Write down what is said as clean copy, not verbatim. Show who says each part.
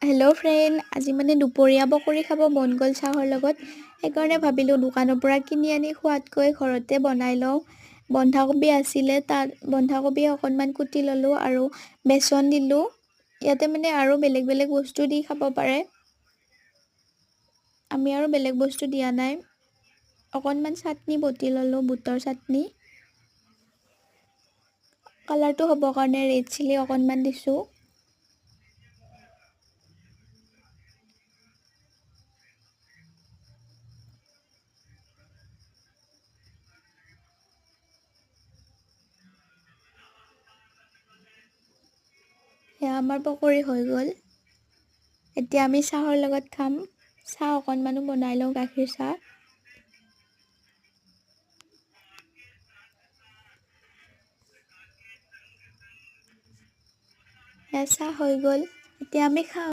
Speaker 1: Hello' friend, আজি মানে দুপৰীয়া পকৰি খাব মন গ'ল চাহৰ লগত। সেইকাৰণে ভাবিলোঁ দোকানৰ পৰা কিনি আনি খোৱাতকৈ ঘৰতে বনাই লওঁ। বন্ধাকবি আছিলে, তাত বন্ধাকবি অকণমান কুটি ল'লোঁ আৰু বেচন দিলোঁ। ইয়াতে মানে আৰু বেলেগ বেলেগ বস্তু দি খাব পাৰে। আমি আৰু বেলেগ বস্তু দিয়া নাই। অকণমান চাটনি বটি ল'লোঁ, বুটৰ চাটনি। কালাৰটো হ'বৰ কাৰণে ৰেড চিলি অকণমান দিছোঁ। সেয়া আমাৰ পকৰি হৈ গ'ল। এতিয়া আমি চাহৰ লগত খাম। চাহ অকণমানো বনাই লওঁ, গাখীৰ চাহ। সেয়া চাহ হৈ গ'ল, এতিয়া আমি খাওঁ।